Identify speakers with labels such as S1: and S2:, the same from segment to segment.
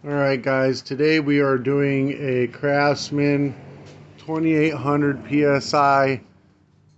S1: Alright guys, today we are doing a Craftsman 2800 PSI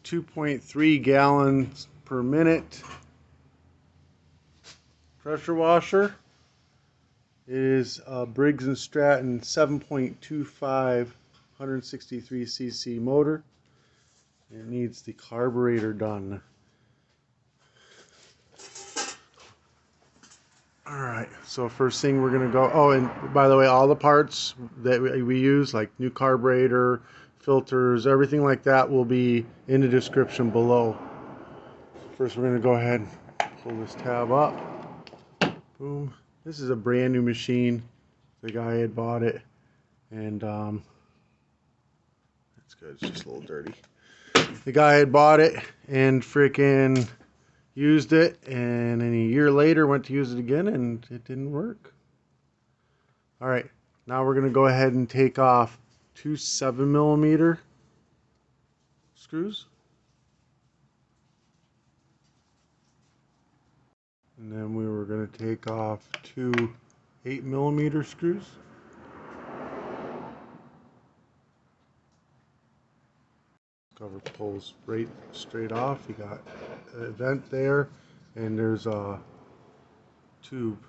S1: 2.3 gallons per minute pressure washer. It is a Briggs & Stratton 7.25 163cc motor. It needs the carburetor done. Alright, so first thing we're going to go, oh, and by the way, all the parts that we use, like new carburetor, filters, everything like that will be in the description below. First we're going to go ahead and pull this tab up. Boom. This is a brand new machine. The guy had bought it, and that's good, it's just a little dirty. The guy had bought it and freaking used it, and then a year later went to use it again and it didn't work. Alright, now we're going to go ahead and take off two 7mm screws, and then we were going to take off two 8mm screws. Cover pulls right straight off. You got a vent there, and there's a tube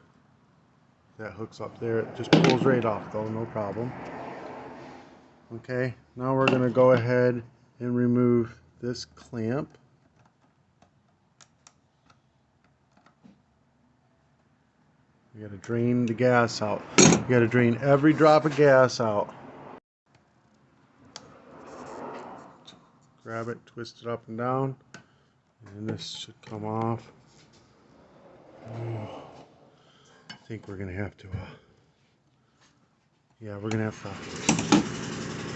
S1: that hooks up there. It just pulls right off though, no problem. Okay, now we're going to go ahead and remove this clamp. You got to drain the gas out. You got to drain every drop of gas out. Grab it, twist it up and down, and this should come off. I think we're going to have to, yeah, we're going to have to.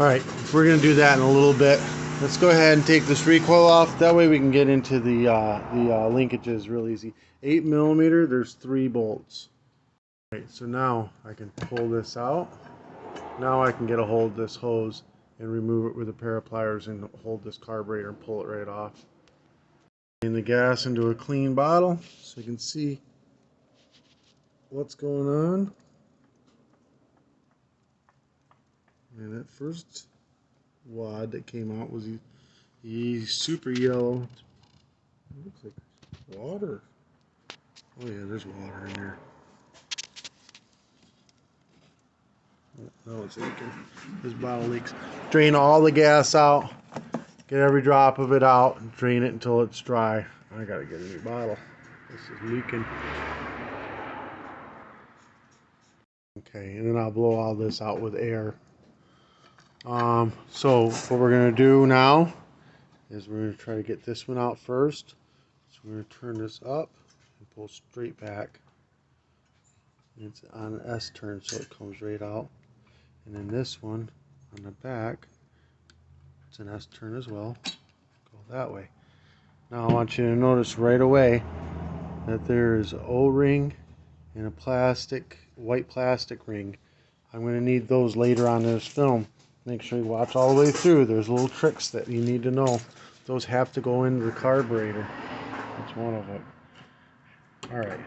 S1: Alright, we're going to do that in a little bit. Let's go ahead and take this recoil off. That way we can get into the linkages real easy. 8mm, there's 3 bolts. Alright, so now I can pull this out. Now I can get a hold of this hose and remove it with a pair of pliers and hold this carburetor and pull it right off. Drain the gas into a clean bottle so you can see what's going on. And that first wad that came out was super yellow. It looks like water. Oh yeah, there's water in there. Oh, it's leaking. This bottle leaks. Drain all the gas out. Get every drop of it out and drain it until it's dry. I gotta get a new bottle. This is leaking. Okay, and then I'll blow all this out with air. So what we're gonna do now is we're gonna try to get this one out first. So we're gonna turn this up and pull straight back. It's on an S turn, so it comes right out. And then this one on the back, it's an S turn as well. Go that way. Now I want you to notice right away that there is an O-ring and a plastic, white plastic ring. I'm going to need those later on in this film. Make sure you watch all the way through. There's little tricks that you need to know. Those have to go into the carburetor. That's one of them. Alright.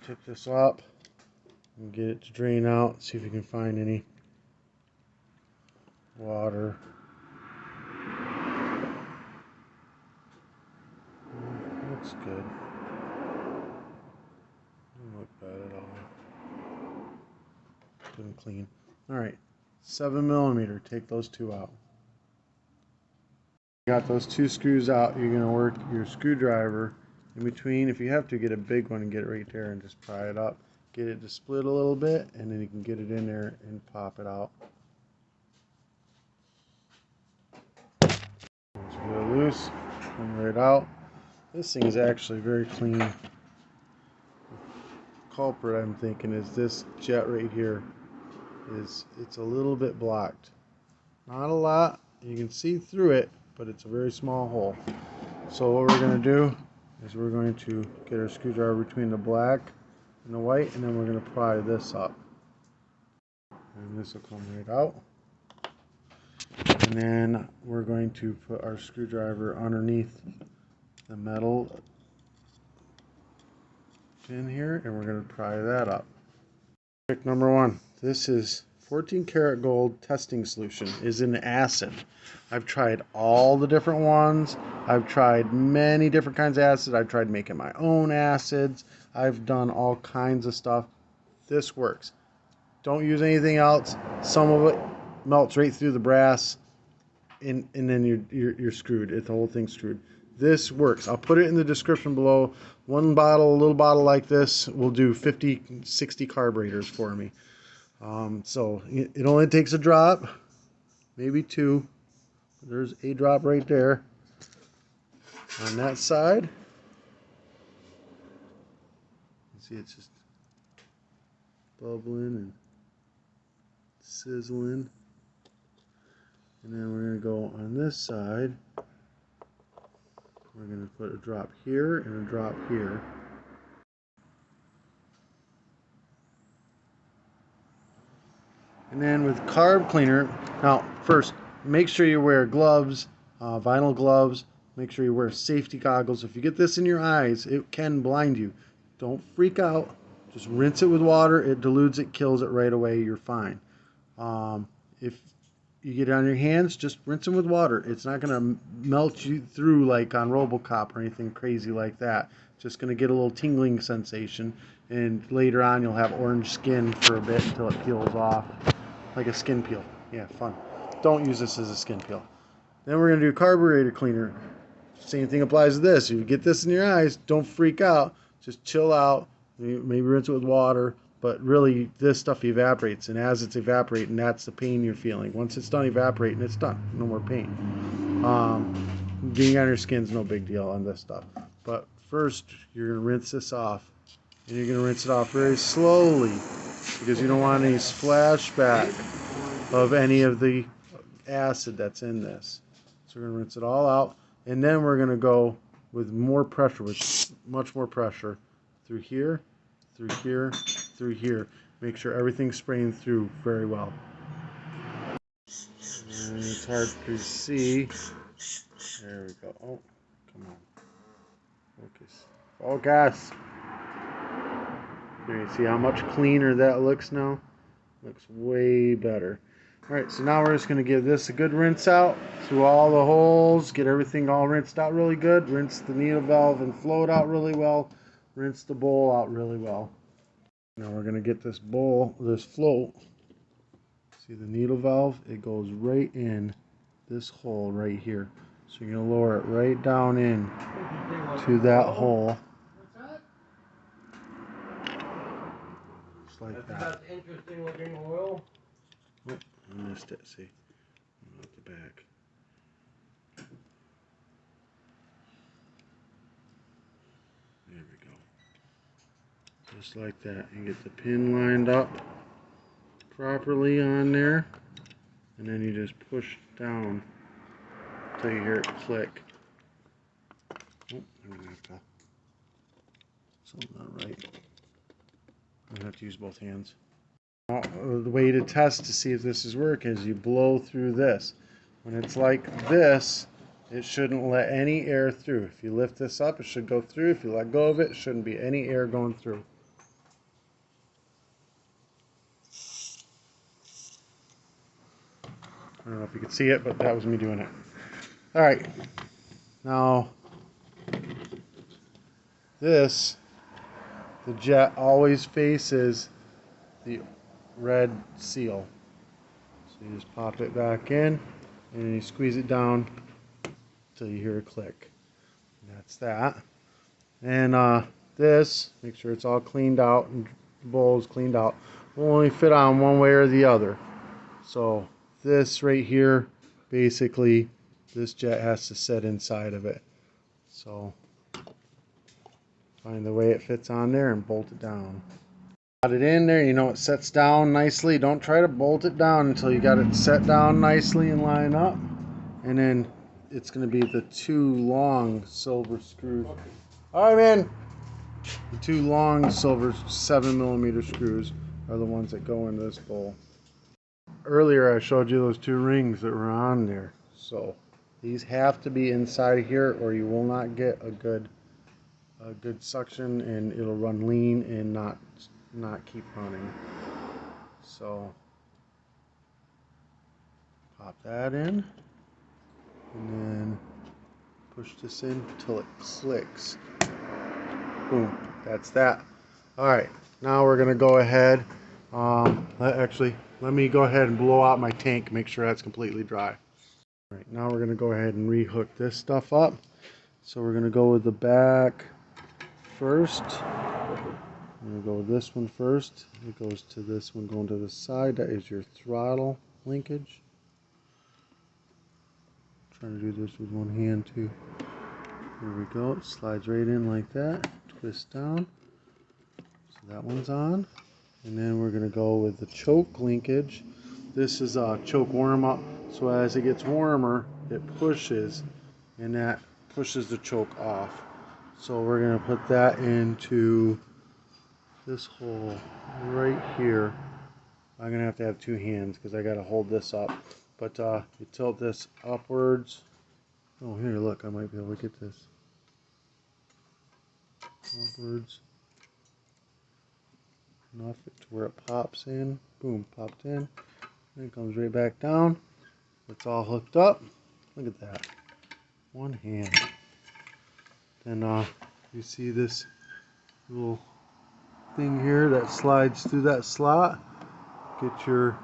S1: Tip this up and get it to drain out. See if you can find any water. Looks good. Doesn't look bad at all. Good and clean. Alright. 7mm. Take those 2 out. Got those 2 screws out. You're going to work your screwdriver in between. If you have to, get a big one and get it right there and just pry it up. Get it to split a little bit, and then you can get it in there and pop it out. It's real loose. Come right out. This thing is actually very clean. The culprit, I'm thinking, is this jet right here. It's a little bit blocked. Not a lot. You can see through it, but it's a very small hole. So what we're going to do is we're going to get our screwdriver between the black and the white, and then we're going to pry this up. And this will come right out. And then we're going to put our screwdriver underneath the metal pin here, and we're going to pry that up. Trick number one. This is 14 karat gold testing solution. Is an acid. I've tried all the different ones. I've tried many different kinds of acids. I've tried making my own acids. I've done all kinds of stuff. This works. Don't use anything else. Some of it melts right through the brass, and then you're screwed. The whole thing's screwed. This works. I'll put it in the description below. One bottle, a little bottle like this, will do 50, 60 carburetors for me. So it only takes a drop, maybe two. There's a drop right there on that side. See, it's just bubbling and sizzling. And then we're going to go on this side. We're going to put a drop here and a drop here. And then with carb cleaner, now first, make sure you wear gloves, vinyl gloves. Make sure you wear safety goggles. If you get this in your eyes, it can blind you. Don't freak out. Just rinse it with water. It dilutes it, kills it right away. You're fine. If you get it on your hands, just rinse them with water. It's not going to melt you through like on RoboCop or anything crazy like that. Just going to get a little tingling sensation, and later on you'll have orange skin for a bit until it peels off. Like a skin peel. Yeah, fun. Don't use this as a skin peel. Then we're going to do carburetor cleaner. Same thing applies to this. If you get this in your eyes, don't freak out. Just chill out. Maybe rinse it with water. But really, this stuff evaporates. And as it's evaporating, that's the pain you're feeling. Once it's done evaporating, it's done. No more pain. Getting on your skin's no big deal on this stuff. But first, you're going to rinse this off. And you're going to rinse it off very slowly, because you don't want any splashback of any of the acid that's in this. So we're going to rinse it all out, and then we're going to go with more pressure, with much more pressure, through here, through here, through here. Make sure everything's spraying through very well. And it's hard to see. There we go. Oh, come on. Focus. Focus. There, you see how much cleaner that looks now? Looks way better. Alright, so now we're just going to give this a good rinse out through all the holes. Get everything all rinsed out really good. Rinse the needle valve and float out really well. Rinse the bowl out really well. Now we're going to get this bowl, this float. See the needle valve? It goes right in this hole right here. So you're going to lower it right down in to that hole. Like that. That's interesting looking oil. Oh, I missed it. See, out the back. There we go. Just like that. You get the pin lined up properly on there, and then you just push down until you hear it click. Oh, I'm gonna have to. Something not right. I'm going to have to use both hands. Now, the way to test to see if this is working is you blow through this. When it's like this, it shouldn't let any air through. If you lift this up, it should go through. If you let go of it, it shouldn't be any air going through. I don't know if you can see it, but that was me doing it. Alright. Now, this, the jet always faces the red seal. So you just pop it back in and you squeeze it down until you hear a click. And that's that. And this, make sure it's all cleaned out and the bowl is cleaned out. Will only fit on one way or the other. So this right here, basically, this jet has to sit inside of it. So find the way it fits on there and bolt it down. Got it in there, you know it sets down nicely. Don't try to bolt it down until you got it set down nicely and line up. And then it's going to be the two long silver screws. Alright, man. The two long silver 7mm screws are the ones that go into this bowl. Earlier I showed you those two rings that were on there. So these have to be inside here or you will not get a good suction, and it'll run lean and not keep running. So pop that in, and then push this in until it clicks. Boom, that's that. Alright, now we're going to go ahead, let me go ahead and blow out my tank, make sure that's completely dry. Alright, now we're going to go ahead and rehook this stuff up. So we're going to go with the back first. I'm going to go with this one first. It goes to this one going to the side. That is your throttle linkage. I'm trying to do this with one hand too. Here we go. It slides right in like that. Twist down. So that one's on. And then we're going to go with the choke linkage. This is a choke warm up. So as it gets warmer, it pushes, and that pushes the choke off. So we're going to put that into this hole right here. I'm going to have two hands because I got to hold this up. But you tilt this upwards. Oh, here, look, I might be able to get this. Upwards. Enough to where it pops in. Boom, popped in. And it comes right back down. It's all hooked up. Look at that. One hand. Then you see this little thing here that slides through that slot. Get your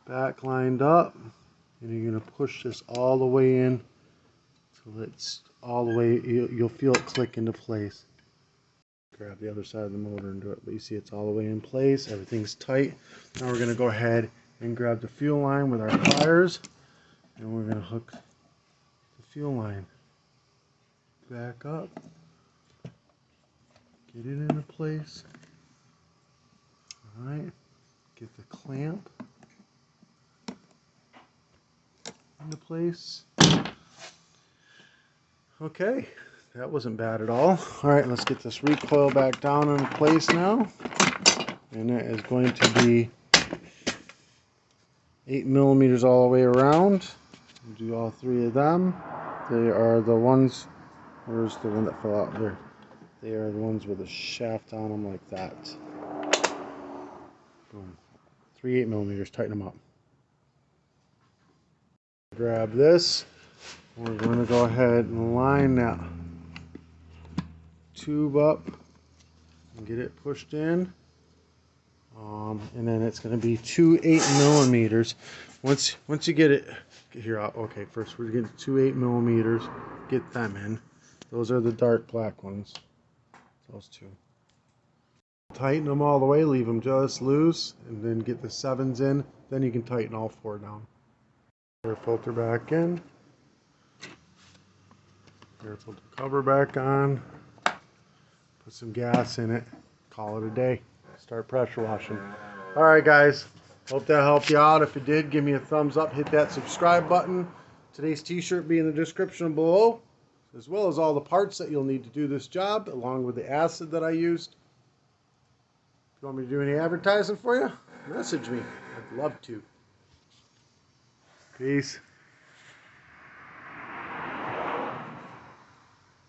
S1: back lined up, and you're going to push this all the way in till it's all the way, you'll feel it click into place. Grab the other side of the motor and do it, but you see it's all the way in place, everything's tight. Now we're going to go ahead and grab the fuel line with our pliers, and we're going to hook the fuel line back up, get it into place. Alright, get the clamp into place. Okay, that wasn't bad at all. Alright, let's get this recoil back down in place now. And that is going to be 8 millimeters all the way around. We'll do all three of them. They are the ones, where's the one that fell out there? They are the ones with a shaft on them like that. Boom. 3 8 millimeters, tighten them up. Grab this. We're going to go ahead and line that tube up and get it pushed in. And then it's going to be 2 8 millimeters. Once you get it here, okay, first we're going to get 2 8 millimeters. Get them in. Those are the dark black ones. Those two. Tighten them all the way, leave them just loose, and then get the 7s in. Then you can tighten all 4 down. Air filter back in. Air filter cover back on. Put some gas in it. Call it a day. Start pressure washing. Alright guys, hope that helped you out. If it did, give me a thumbs up. Hit that subscribe button. Today's t-shirt will be in the description below, as well as all the parts that you'll need to do this job, along with the acid that I used. If you want me to do any advertising for you, message me. I'd love to. Peace.